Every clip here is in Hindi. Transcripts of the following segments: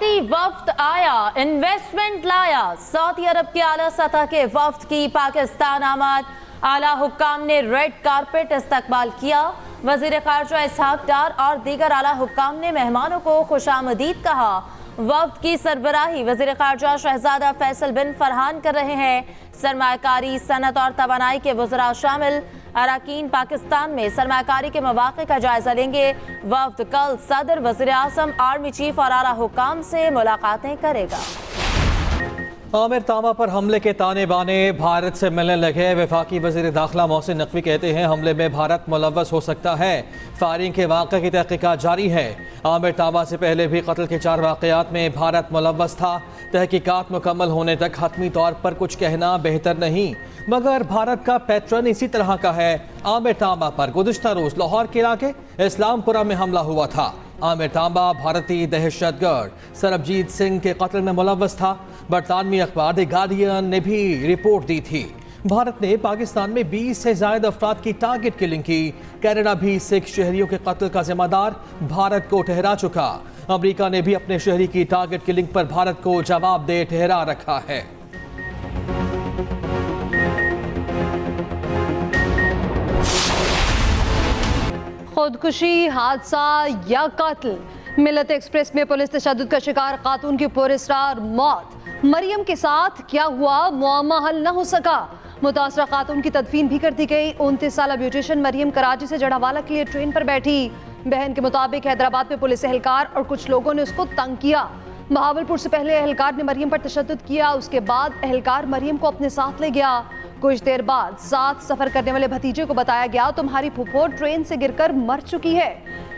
सऊदी वफ्द आया, इन्वेस्टमेंट लाया। सऊदी अरब के आला सतह के वफ्द की पाकिस्तान आमद, आला हुक्काम ने रेड कारपेट इस्तकबाल किया। वजीर खारजा इसहाक डार और दीगर आला हुक्काम ने मेहमानों को खुशामदीद कहा। वफ्द की सरबराही वजीर खारजा शहजादा फैसल बिन फरहान कर रहे हैं। सरमायाकारी, सनत और तवानाई के वज़रा शामिल। अराकीन पाकिस्तान में सरमायाकारी के मौक़े का जायजा लेंगे। वफ्द कल सदर, वज़ीर आज़म, आर्मी चीफ और आला हुक्काम से मुलाकातें करेगा। आमिर तामा पर हमले के ताने बाने भारत से मिलने लगे। वफाकी वज़ीर दाखिला मोहसिन नकवी कहते हैं हमले में भारत मुलव्वस हो सकता है। फायरिंग के वाक़े की तहकीकात जारी है। आमिर तामा से पहले भी कत्ल के 4 वाक़यात में भारत मुलव्वस था। तहकीकात मुकम्मल होने तक हतमी तौर पर कुछ कहना बेहतर नहीं, मगर भारत का पैटर्न इसी तरह का है। आमिर तामा पर गुज़िश्ता रोज़ लाहौर के इलाके इस्लामपुरा में हमला हुआ था। आमिर तांबा भारतीय दहशतगर्द सरबजीत सिंह के कत्ल में मुलव्वस था। बरतानवी अखबार द गार्डियन ने भी रिपोर्ट दी थी। भारत ने पाकिस्तान में 20 से ज़ायद अफराद की टारगेट किलिंग की। कनाडा भी सिख शहरियों के कत्ल का जिम्मेदार भारत को ठहरा चुका। अमेरिका ने भी अपने शहरी की टारगेट किलिंग पर भारत को जवाबदेह ठहरा रखा है। खुदकुशी, हादसा या कत्ल, मिलत एक्सप्रेस में पुलिस तशद्दुद का शिकार खातून की पुरस्कार मौत। मरियम के साथ क्या हुआ, मुअम्मा हल न हो सका। मुतासरा खातून की तदफीन भी कर दी गई। 29 साला ब्यूटिशियन मरियम कराची से जड़ावाला के लिए ट्रेन पर बैठी। बहन के मुताबिक हैदराबाद में पुलिस एहलकार और कुछ लोगों ने उसको तंग किया। बहावलपुर से पहले एहलकार ने मरियम पर तशद्दुद किया। उसके बाद एहलकार मरियम को अपने साथ ले गया। कुछ देर बाद साथ सफर करने वाले भतीजे को बताया गया तुम्हारी फुफो ट्रेन से गिरकर मर चुकी है।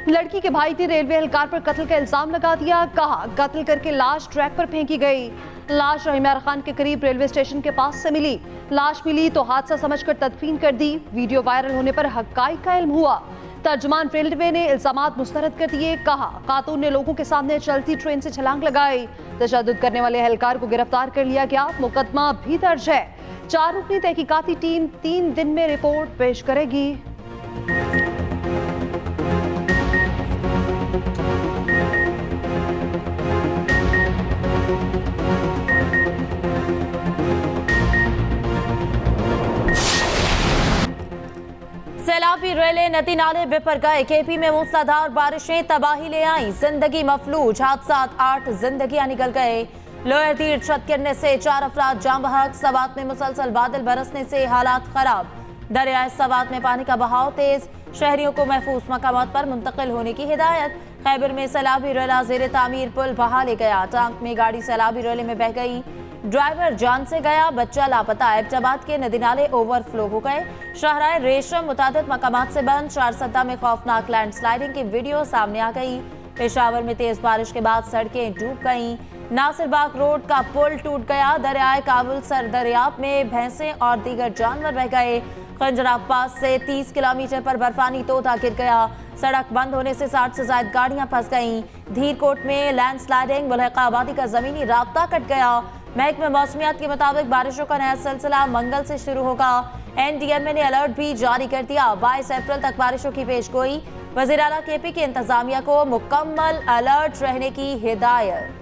लड़की के भाई ने रेलवे एहलकार पर कत्ल का इल्जाम लगा दिया। कहा कत्ल करके लाश ट्रैक पर फेंकी गई। लाश रहीमार खान के करीब रेलवे स्टेशन के पास से मिली। लाश मिली तो हादसा समझकर तदफीन कर दी। वीडियो वायरल होने पर हक़ाइक़ का इल्म हुआ। तर्जुमान रेलवे ने इल्जामात मुस्तरद कर दिए। कहा खातून ने लोगों के सामने चलती ट्रेन से छलांग लगाई। तशद्दुद करने वाले एहलकार को गिरफ्तार कर लिया गया। मुकदमा भी दर्ज है। 4 रुकनी तहकीकाती टीम 3 दिन में रिपोर्ट पेश करेगी। सैलाबी रेले नदी नाले बिपर गए। केपी में मूसलाधार बारिशें तबाही ले आईं। जिंदगी मफलूज, हादसात 8 जिंदगियां निकल गए। लोअर तीर छत गिरने से 4 अफराद जाँ बहक। सवात में मुसलसल बादल बरसने से हालात खराब। दरियाए सवात में पानी का बहाव तेज। शहरियों को महफूज मकामात पर मुंतकिल होने की हिदायत। खैबर में सैलाबी रेला ज़ेर तामीर पुल बहा ले गया। टांक में गाड़ी सैलाबी रेले में बह गई। ड्राइवर जान से गया, बच्चा लापता। एबटाबाद के नदी नाले ओवरफ्लो हो गए। शाहराह रेशम मुतादिद मकामात से बंद। 4 सतह में खौफनाक लैंडस्लाइडिंग की वीडियो सामने आ गई। पेशावर में तेज बारिश के बाद सड़कें डूब गईं। नासिरबाग रोड का पुल टूट गया। दरियाए काबुल सर दरियाब में भैंसें और दीगर जानवर बह गए। खंजरा पास से 30 किलोमीटर पर बर्फानी तोता गिर गया। सड़क बंद होने से 60 से ज्यादा गाड़ियां फंस गईं। धीरकोट में लैंडस्लाइडिंग, मुल्हिका आबादी का जमीनी राब्ता कट गया। महकमे मौसमियात के मुताबिक बारिशों का नया सिलसिला मंगल से शुरू होगा। NDMA ने अलर्ट भी जारी कर दिया। 22 अप्रैल तक बारिशों की पेशगोई। वज़ीर आला KP की इंतजामिया को मुकम्मल अलर्ट रहने की हिदायत।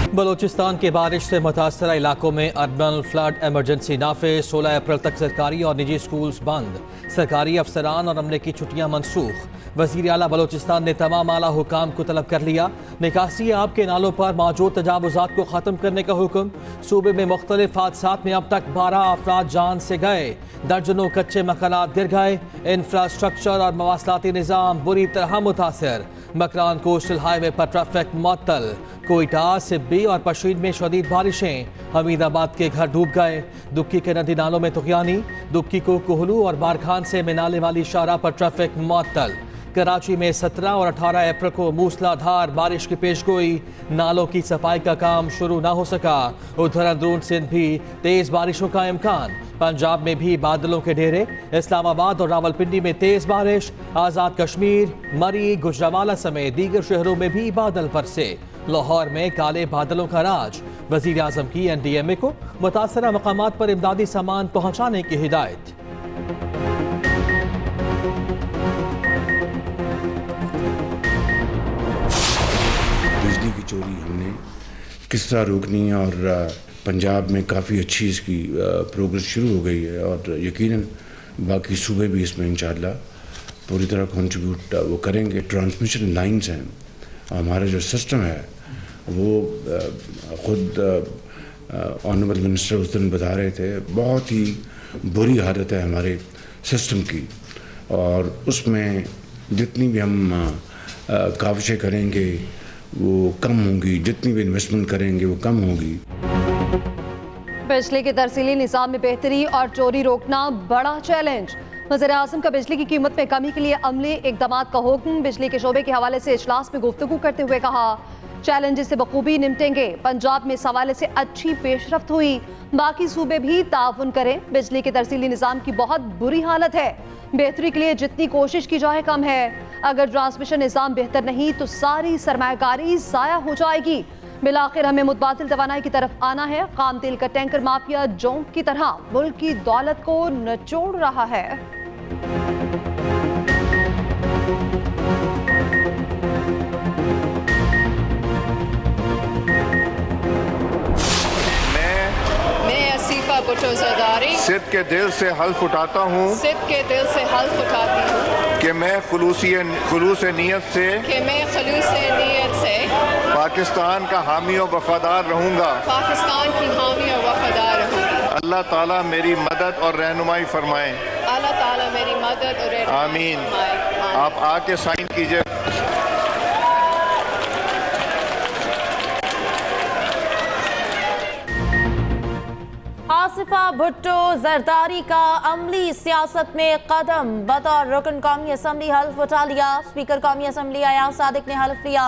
बलूचिस्तान की बारिश से मुतासरा इलाकों में अर्बन फ्लड इमरजेंसी नाफिज। 16 अप्रैल तक सरकारी और निजी स्कूल्स बंद। सरकारी अफसरान और अमले की छुट्टियां मनसूख। वज़ीर आला बलूचिस्तान ने तमाम आला हुकाम को तलब कर लिया। निकासी आब के नालों पर मौजूद तजावुज़ात को ख़त्म करने का हुक्म। सूबे में मुख्तलिफ हादसात में अब तक 12 अफराद जान से गए। दर्जनों कच्चे मकानात गिर गए। इंफ्रास्ट्रक्चर और मवासलाती निज़ाम बुरी तरह मुतासर। मकरान कोस्टल हाईवे पर ट्रैफिक मुअत्तल। कोयटा, सिब्बी और पशीन में शदीद बारिशें। हमीदाबाद के घर डूब गए। दुक्की के नदी नालों में तुगयानी। दुक्की को कोहलू और बारखान से मिलाने वाली शाहराह पर ट्रैफिक मुअत्तल। कराची में 17 और 18 अप्रैल को मूसलाधार बारिश की पेशगोई। नालों की सफाई का काम शुरू ना हो सका। उधर अंदरून सिंध भी तेज बारिशों का इम्कान। पंजाब में भी बादलों के डेरे। इस्लामाबाद और रावलपिंडी में तेज बारिश। आज़ाद कश्मीर, मरी, गुजरावाला समेत दीगर शहरों में भी बादल बरसे। लाहौर में काले बादलों का राज। वज़ीर आज़म की NDMA को मुतासरा मकामात पर इमदादी सामान पहुँचाने की हिदायत। किस तरह रोकनी है। और पंजाब में काफ़ी अच्छी इसकी प्रोग्रेस शुरू हो गई है और यकीनन बाकी सूबे भी इसमें इंशाअल्लाह पूरी तरह कंट्रीब्यूट वो करेंगे। ट्रांसमिशन लाइंस हैं, हमारा जो सिस्टम है वो ख़ुद ऑनरेबल मिनिस्टर उस दिन बता रहे थे, बहुत ही बुरी हालत है हमारे सिस्टम की और उसमें जितनी भी हम काविशें करेंगे वो कम होंगी, जितनी भी इन्वेस्टमेंट करेंगे वो कम होगी। बिजली के तरसीली निज़ाम में बेहतरी और चोरी रोकना बड़ा चैलेंज। वज़ीर-ए-आज़म का बिजली की कीमत में कमी के लिए अमली इक़दामात का हुक्म। बिजली के शोबे के हवाले से इजलास में गुफ्तगू करते हुए कहा, चैलेंजेस से बखूबी निपटेंगे। पंजाब में इस हवाले से अच्छी पेशरफ्त हुई, बाकी सूबे भी ताउन करें। बिजली के तरसीली निज़ाम की बहुत बुरी हालत है, बेहतरी के लिए जितनी कोशिश की जाए कम है। अगर ट्रांसमिशन निज़ाम बेहतर नहीं तो सारी सरमायाकारी ज़ाया हो जाएगी। बिलाखिर हमें मुतबादिल तवानाई की तरफ आना है। खाम तेल का टैंकर माफिया जोंक की तरह मुल्क की दौलत को निचोड़ रहा है। भुट्टो ज़रदारी सिद्ध के दिल से हल्फ उठाता हूँ कि मैं खुलूस नीयत से पाकिस्तान का हामी और वफादार रहूँगा। अल्लाह ताला मेरी मदद और रहनुमाई फरमाएं। आमीन। आप आके साइन कीजिए। आसिफा भुट्टो जरदारी का अमली सियासत में कदम। बतौर रुकन कौमी असम्बली हल्फ उठा लिया। स्पीकर कौमी असम्बली अयाज सादिक ने हल्फ लिया।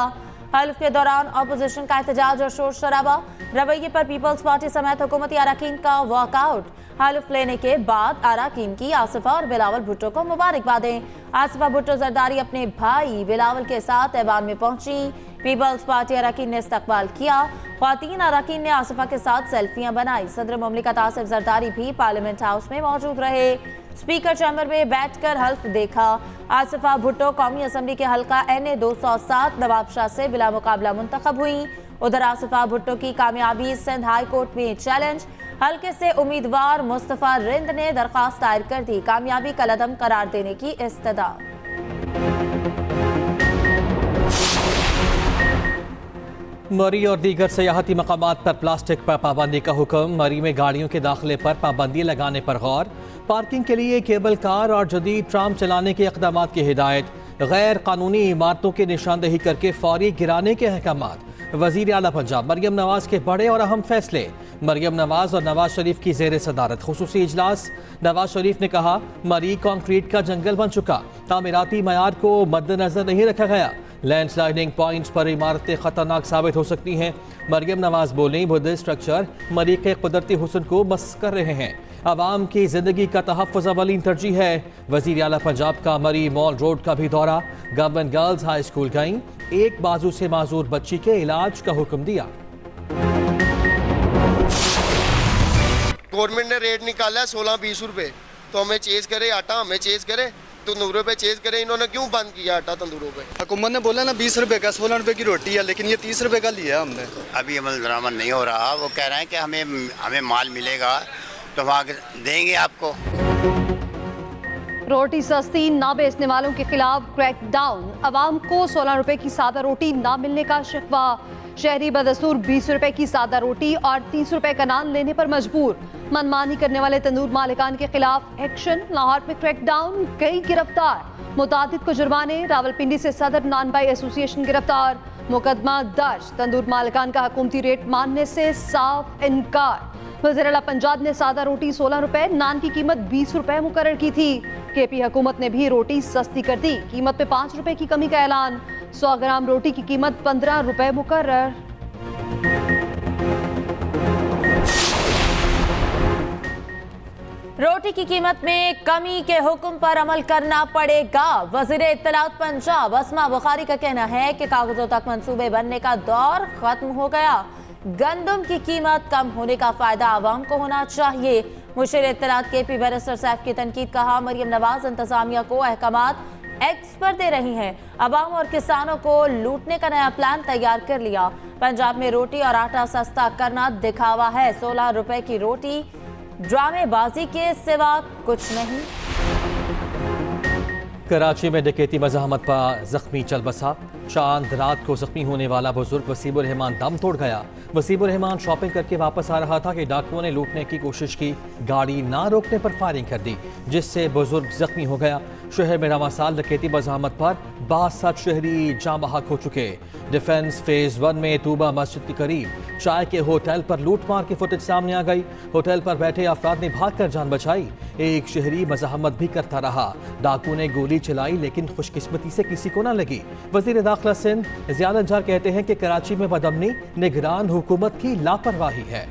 हल्फ के दौरान अपोजिशन का एहतजाज और शोर शराबा। रवैये पर पीपल्स पार्टी समेत हुकूमती अरकान का वॉकआउट। हल्फ लेने के बाद अरकान की आसिफा और बिलावल भुट्टो को मुबारकबादें। आसिफा भुट्टो जरदारी अपने भाई बिलावल के साथ ऐवान में पहुंची। पीपल्स पार्टी अरकान ने इस्तकबाल किया। ख्वातीन अरकान ने आसिफा के साथ सेल्फियां बनाई। सदर मुमलिकत आसिफ जरदारी भी पार्लियामेंट हाउस में मौजूद रहे। स्पीकर चैम्बर में बैठकर हल्फ देखा। आसिफा भुट्टो कौमी असम्बली के हल्का NA 207 नवाबशाह से बिला मुकाबला मुंतखब हुई। उधर आसिफा भुट्टो की कामयाबी सिंध हाई कोर्ट में चैलेंज। हल्के से उम्मीदवार मुस्तफा रिंद ने दरख्वास्त दायर कर दी। कामयाबी का कलअदम करार देने की इस्तदा। मरी और दीगर सयाहती मकामात पर प्लास्टिक पर पाबंदी का हुक्म। मरी में गाड़ियों के दाखिले पर पाबंदी लगाने पर गौर। पार्किंग के लिए केबल कार और जदीद ट्राम चलाने के इक़दाम की हिदायत। गैर कानूनी इमारतों की निशानदेही करके फौरी गिराने के अहकामात। वज़ीर आला पंजाब मरियम नवाज के बड़े और अहम फैसले। मरियम नवाज और नवाज शरीफ की ज़ेर सदारत खुसूसी इजलास। नवाज शरीफ ने कहा, मरी कॉन्क्रीट का जंगल बन चुका, तामीराती मयार को मद्देनजर नहीं रखा गया। लैंडस्लाइडिंग पॉइंट्स पर इमारतें खतरनाक साबित हो सकती हैं। मरियम नवाज बोली, बुद्धिस्ट स्ट्रक्चर मरी के कुदरती हुस्न को मस कर रहे हैं। आवाम की जिंदगी का तहफ़्फ़ुज़ अवलीन तरजीह है। वज़ीर आला पंजाब का मरी मॉल रोड का भी दौरा। गवर्नमेंट गर्ल्स हाई स्कूल गईं। एक बाजू से माजूर बच्ची के इलाज का हुक्म दिया। गवर्नमेंट ने रेट निकाला है 16-20 रुपए, तो हमें चेज करे आटा, हमें चेज करे तंदूरों पे चेज करे। इन्होंने क्यों बंद किया आटा तंदूरों पे? हुकूमत ने बोला ना 20 रुपए का 16 रुपए की रोटी है, लेकिन ये 30 रुपए का लिया हमने। अभी अमल दरामद नहीं हो रहा। वो कह रहे हैं कि हमें माल मिलेगा तो वहाँ देंगे आपको। रोटी सस्ती ना बेचने वालों के खिलाफ क्रैकडाउन। अवाम को 16 रुपए की सादा रोटी ना मिलने का शिकवा। शहरी बदस्तूर 20 रुपए की सादा रोटी और 30 रुपए का नान लेने पर मजबूर। मनमानी करने वाले तंदूर मालिकान के खिलाफ एक्शन। लाहौर में क्रैकडाउन, कई गिरफ्तार। मुतादिद को जुर्माने। रावलपिंडी से सदर नान बाई एसोसिएशन गिरफ्तार। मुकदमा दर्ज। तंदूर मालिकान का हुकूमती रेट मानने से साफ इनकार। वज़ीर आला पंजाब ने सादा रोटी 16 रुपए, नान की कीमत 20 रुपए मुकर्रर की थी। KP हुकूमत ने भी रोटी सस्ती कर दी। कीमत में 5 रुपए की कमी का ऐलान। 100 ग्राम रोटी की कीमत 15 रुपए मुकर्रर। रोटी की कीमत में कमी के हुक्म पर अमल करना पड़ेगा। वज़ीर इत्तलात पंजाब अस्मा बुखारी का कहना है कि कागजों तक मंसूबे बनने का दौर खत्म हो गया। गंदम की कीमत कम होने का फायदा आवाम को होना चाहिए। मुशीर इत्तलात KP बैरिस्टर सैफ की तनकीद। कहा, मरियम नवाज इंतजामिया को अहकामात एक्स पर दे रही हैं। अवाम और किसानों को लूटने का नया प्लान तैयार कर लिया। पंजाब में रोटी और आटा सस्ता करना दिखावा है। 16 रुपए की रोटी ड्रामेबाजी के सिवा कुछ नहीं। कराची में डकैती मज़ाहमत पर जख्मी चल बसा। चांद रात को जख्मी होने वाला बुजुर्ग वसीबुर रहमान दम तोड़ गया। वसीबुर रहमान शॉपिंग करके वापस आ रहा था कि डाकुओं ने लूटने की कोशिश की। गाड़ी ना रोकने पर फायरिंग कर दी, जिससे बुजुर्ग जख्मी हो गया। शहर में रवां साल डकैती मज़ाहमत पर 62 शहरी जाम बहक हो चुके। डिफेंस फेज 1 में तूबा मस्जिद के करीब चाय के होटल पर लूटमार की फुटेज सामने आ गई। होटल पर बैठे अफराद ने भागकर जान बचाई। एक शहरी मज़ाहमत भी करता रहा। डाकू ने गोली चलाई लेकिन खुशकिस्मती से किसी को न लगी। वज़ीर दाखिला सिंध ज़ियाद अंजार कहते हैं कि कराची में बदअमनी निगरान हुकूमत की लापरवाही है।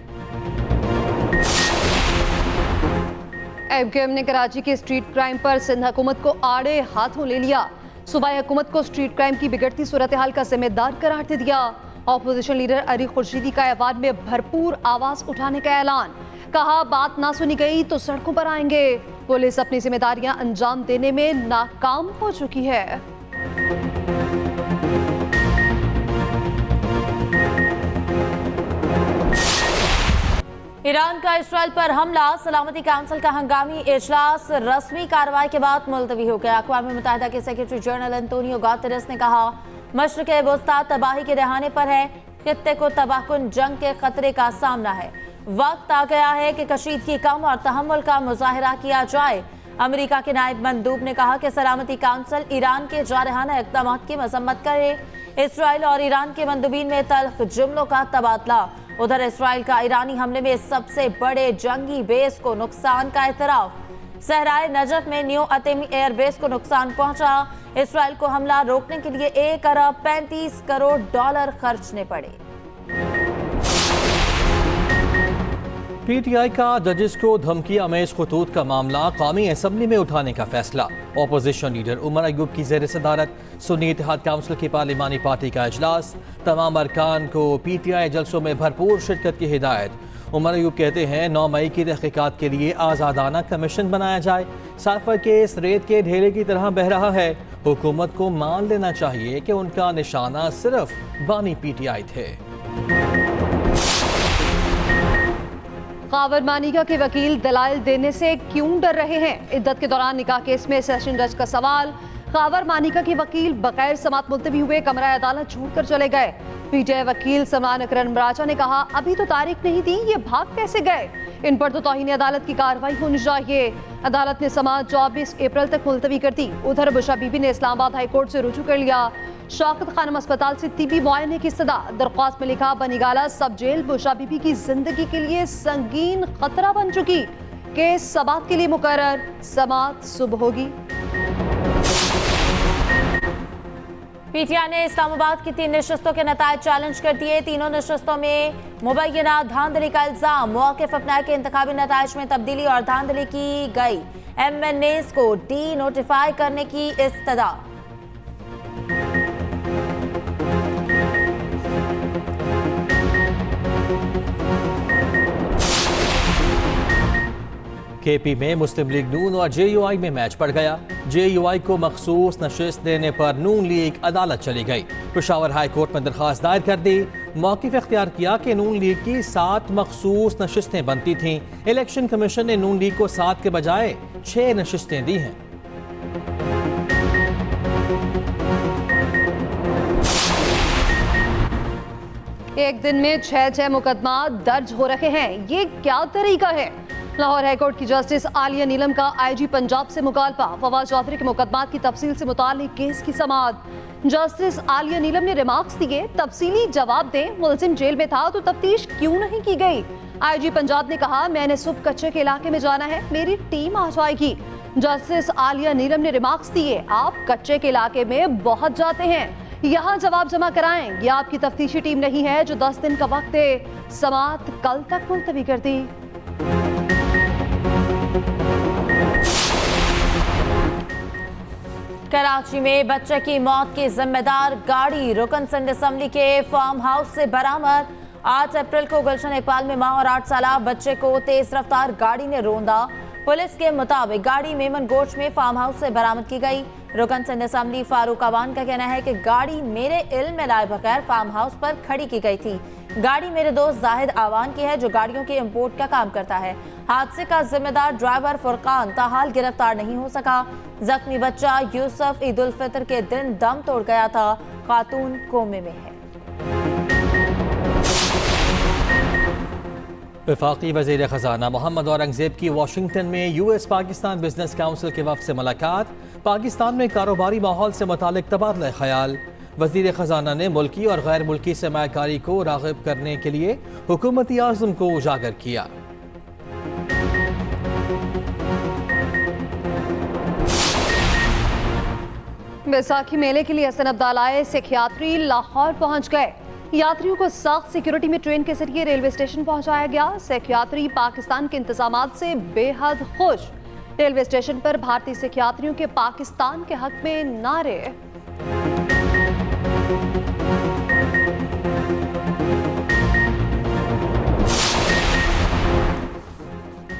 एमक्यूएम ने कराची के स्ट्रीट क्राइम पर सिंध हुकूमत को आड़े हाथों ले लिया। सूबाई हुकूमत को स्ट्रीट क्राइम की बिगड़ती सूरत हाल का जिम्मेदार करार दे दिया। ऑपोजिशन लीडर अली खुर्शीदी का ऐवान में भरपूर आवाज उठाने का ऐलान। कहा, बात ना सुनी गई तो सड़कों पर आएंगे। पुलिस अपनी जिम्मेदारियां अंजाम देने में नाकाम हो चुकी है। ईरान का इसराइल पर हमला। सलामती काउंसिल का हंगामी इजलास रस्मी कार्रवाई के बाद मुलतवी हो गया। अक़वाम मुत्तहिदा के सेक्रेटरी जनरल एंटोनियो गुतेरेस ने कहा, मशरिक़ वस्ता तबाही के दहाने पर है। खित्ते को तबाहकुन जंग के खतरे का सामना है। वक्त आ गया है कि कशीदगी कम और तहम्मुल का मुजाहिरा किया जाए। अमेरिका के नायब मंदूब ने कहा कि सलामती काउंसिल ईरान के जारहाना इक़दाम की मजम्मत करे। इसराइल और ईरान के मंदूबीन में तल्ख जुमलों का तबादला। उधर इसराइल का ईरानी हमले में सबसे बड़े जंगी बेस को नुकसान का एतराफ। सहराए नजफ में न्यू अतेमी एयरबेस को नुकसान पहुंचा। इसराइल को हमला रोकने के लिए 1 अरब 35 करोड़ डॉलर खर्चने पड़े। पीटीआई का जजेस को धमकी अमेश खतूत का मामला कौमी असम्बली में उठाने का फैसला। ऑपोजिशन लीडर उमर अयूब की ज़ेर सदारत सुन्नी इत्तेहाद काउंसिल की पार्लिमानी पार्टी का इजलास। तमाम अरकान को पीटीआई जलसों में भरपूर शिरकत की हिदायत। उमर अयूब कहते हैं 9 मई की तहकीकात के लिए आज़ादाना कमीशन बनाया जाए। साफर केस रेत के ढेले की तरह बह रहा है। हुकूमत को मान लेना चाहिए कि उनका निशाना सिर्फ बानी पीटीआई थे। कावर मानिका के वकील दलाइल देने से क्यों डर रहे हैं? इद्दत के दौरान निकाह केस में सेशन जज का सवाल। कावर मानिका के वकील बगैर समात मुलतवी हुए कमरा अदालत छोड़कर चले गए। पीटीआई वकील सलमान अकरम राजा ने कहा, अभी तो तारीख नहीं दी, ये भाग कैसे गए? इन पर तो तौहीन अदालत की कार्रवाई होनी चाहिए। अदालत ने समात 24 अप्रैल तक मुलतवी कर दी। उधर बुशरा बीबी ने इस्लामाबाद हाई कोर्ट से रुजू कर लिया। शौकत खानम अस्पताल से तिबी मुआयने की सदा। दरख्वास्त में लिखा, बनीगाला सब जेल बुशरा बीबी की जिंदगी के लिए संगीन खतरा बन चुकी। केस समात के लिए मुकर्रर। समात सुबह होगी। पीटीआई ने इस्लामाबाद की 3 नशस्तों के नतायज चैलेंज कर दिए। तीनों नशस्तों में मुबैना धांधली का इल्जाम। मौक़िफ़ अपनाए के इंतखाबी नतायज में तब्दीली और धांधली की गई। MNAs को डी नोटिफाई करने की इस्तदा। केपी में मुस्लिम लीग नून और JUI में मैच पड़ गया। JUI को मखसूस नशिस्त देने पर नून लीग अदालत चली गई। पेशावर हाई कोर्ट में दरख्वास्त दायर कर दी। मौक़िफ़ इख्तियार किया कि नून लीग की 7 मखसूस नशिस्तें बनती थीं। इलेक्शन कमीशन ने नून लीग को 7 के बजाय 6 नशिस्तें दी हैं। एक दिन में 6 मुकदमा दर्ज हो रहे हैं। ये क्या तरीका है? लाहौर हाईकोर्ट की जस्टिस आलिया नीलम का IG पंजाब से मुकालबा। फवाद चौधरी के मुकदमात की तफसील से मुताल्लिक केस की समाअत। जस्टिस आलिया नीलम ने रिमार्क्स दिए, तफसीली जवाब दें। मुलजिम जेल में था तो तफ्तीश क्यों नहीं की गई? IG पंजाब ने कहा, मैंने सुबह कच्चे के इलाके में जाना है, मेरी टीम आ जाएगी। जस्टिस आलिया नीलम ने रिमार्क्स दिए, आप कच्चे के इलाके में बहुत जाते हैं, यहाँ जवाब जमा कराएं। यह आपकी तफ्तीशी टीम नहीं है जो 10 दिन का वक्त है। समाअत कल तक मुलतवी कर दी। कराची में बच्चे की मौत की जिम्मेदार गाड़ी रुकन सिंध असम्बली के फार्म हाउस से बरामद। 8 अप्रैल को गुलशन इकबाल में मां और 8 साल बच्चे को तेज रफ्तार गाड़ी ने रौंदा। पुलिस के मुताबिक गाड़ी मेमन गोच में फार्म हाउस से बरामद की गई। रुकन सिंध असम्बली फारूक अवान का कहना है कि गाड़ी मेरे इल्म में लाए बगैर फार्म हाउस पर खड़ी की गई थी। गाड़ी मेरे दोस्त जाहिद आवान की है जो गाड़ियों के इंपोर्ट का काम करता है। हादसे का जिम्मेदार ड्राइवर फुरकान ताहाल गिरफ्तार नहीं हो सका। जख्मी बच्चा यूसुफ ईद उल फितर के दिन दम तोड़ गया था। खातून कोमे में है। वफाकी वज़ीर ख़ज़ाना मोहम्मद औरंगज़ेब की वाशिंगटन में US पाकिस्तान बिजनेस काउंसिल के वफ़द से मुलाकात। पाकिस्तान में कारोबारी माहौल से मुतालिक तबादला ख्याल। वज़ीर ख़ज़ाना ने मुल्की और गैर मुल्की सरमायाकारी को राग़िब करने के लिए हुकूमती आज़म को उजागर किया। बैसाखी मेले के लिए हसन अब्दाल आए सिखियात्री लाहौर पहुंच गए। यात्रियों को सख्त सिक्योरिटी में ट्रेन के जरिए रेलवे स्टेशन पहुंचाया गया। सिखियात्री पाकिस्तान के इंतजामात से बेहद खुश। रेलवे स्टेशन पर भारतीय सिखियात्रियों के पाकिस्तान के हक में नारे।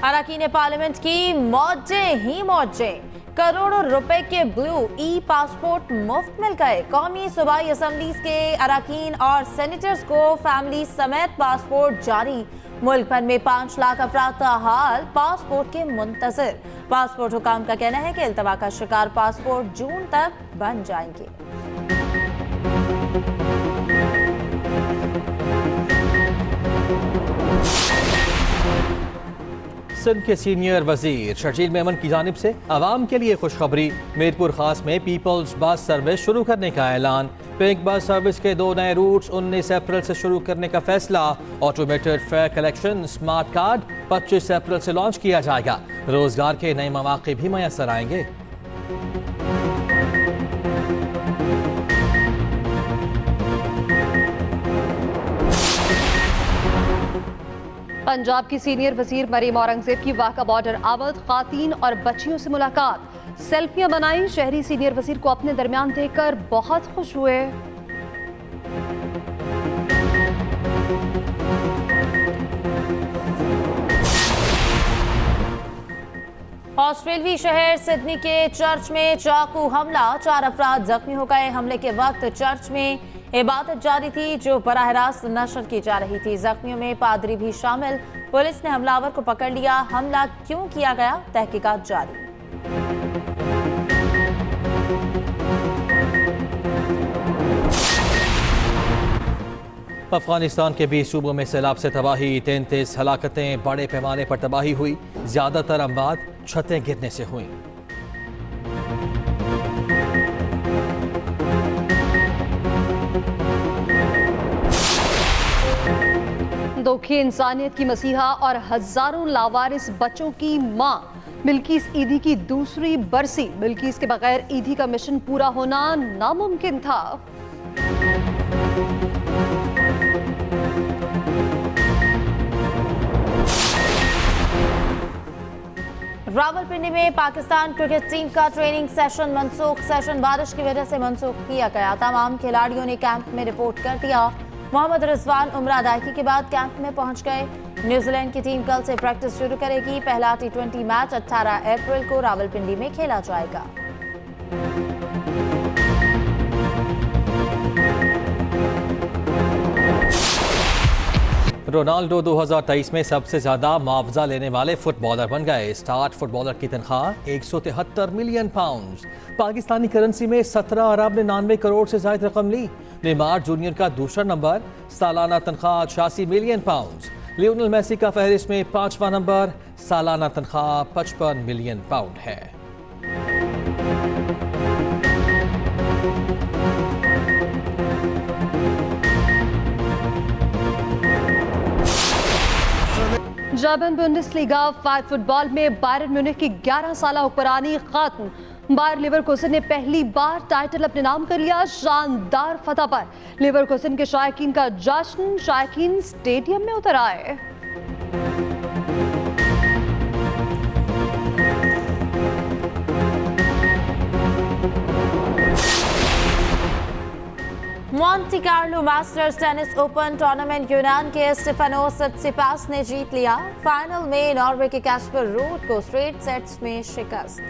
अरकान पार्लियामेंट की मौजें ही मौजें। करोड़ों रुपए के ब्लू ई पासपोर्ट मुफ्त मिल गए। कौमी सूबाई असम्बलीज के अरकान और सेनेटर्स को फैमिली समेत पासपोर्ट जारी। मुल्क भर में 5 लाख अफराद का हाल पासपोर्ट के मुंतजर। पासपोर्ट हुकाम का कहना है कि इल्तवा का शिकार पासपोर्ट जून तक बन जाएंगे। सिंध के सीनियर वजीर शर्जील मेमन की जानिब से आवाम के लिए खुशखबरी। मीरपुर खास में पीपल्स बस सर्विस शुरू करने का ऐलान। पिंक बस सर्विस के 2 नए रूट्स 19 अप्रैल से शुरू करने का फैसला। Automated fair collection smart card 25 अप्रैल से लॉन्च किया जाएगा। रोजगार के नए मौके भी मैसर आएंगे। पंजाब की सीनियर वजीर मरीम औरंगजेब की वाका बॉर्डर आमद। खातीन और बच्चियों से मुलाकात। सेल्फियां बनाई। शहरी सीनियर वजीर को अपने दरमियान देखकर बहुत खुश हुए। ऑस्ट्रेलियाई शहर सिडनी के चर्च में चाकू हमला। 4 अफराद जख्मी हो गए। हमले के वक्त चर्च में इबादत जारी थी जो बराह रास्त नशर की जा रही थी। जख्मियों में पादरी भी शामिल। पुलिस ने हमलावर को पकड़ लिया। हमला क्यों किया गया, तहकीकात जारी। अफगानिस्तान के 20 सूबों में सैलाब से तबाही। 33 हलाकतें। बड़े पैमाने पर तबाही हुई। ज्यादातर अमवात छतें गिरने से हुई। दुखी इंसानियत की मसीहा और हजारों लावारिस बच्चों की मां। बिल्किस ईदी की दूसरी बरसी। बिल्किस के बगैर ईदी का मिशन पूरा होना नामुमकिन था। रावलपिंडी में पाकिस्तान क्रिकेट टीम का ट्रेनिंग सेशन मनसूख। सेशन बारिश की वजह से मनसूख किया गया। तमाम खिलाड़ियों ने कैंप में रिपोर्ट कर दिया। मोहम्मद रिजवान उम्र अदायगी के बाद कैंप में पहुंच गए। न्यूजीलैंड की टीम कल से प्रैक्टिस शुरू करेगी। पहला T20 मैच 18 अप्रैल को रावलपिंडी में खेला जाएगा। रोनाल्डो 2023 में सबसे ज्यादा मुआवजा लेने वाले फुटबॉलर बन गए। स्टार फुटबॉलर की तनख्वाह 173 मिलियन पाउंड। पाकिस्तानी करेंसी में 17 अरब 99 करोड़ से ज्यादा रकम ली। नेमार जूनियर का दूसरा नंबर। सालाना तनख्वाह 86 मिलियन पाउंड। लियोनेल मेसी का फहरिस्त में 5वां नंबर। सालाना तनख्वाह 55 मिलियन पाउंड है। जर्मन बुंडेसलीगा फुटबॉल में बायरन म्यूनिख की 11 साला हुक्मरानी खत्म। बायर लेवरकुसन ने पहली बार टाइटल अपने नाम कर लिया। शानदार फतह पर लेवरकुसन के शायकीन का जश्न। शायकीन स्टेडियम में उतर आए। Monte Carlo masters tennis open tournament यूनान के स्टेफानोस सिट्सिपास ने जीत लिया। फाइनल में नॉर्वे के कैस्पर रूड को स्ट्रेट सेट्स में शिकस्त।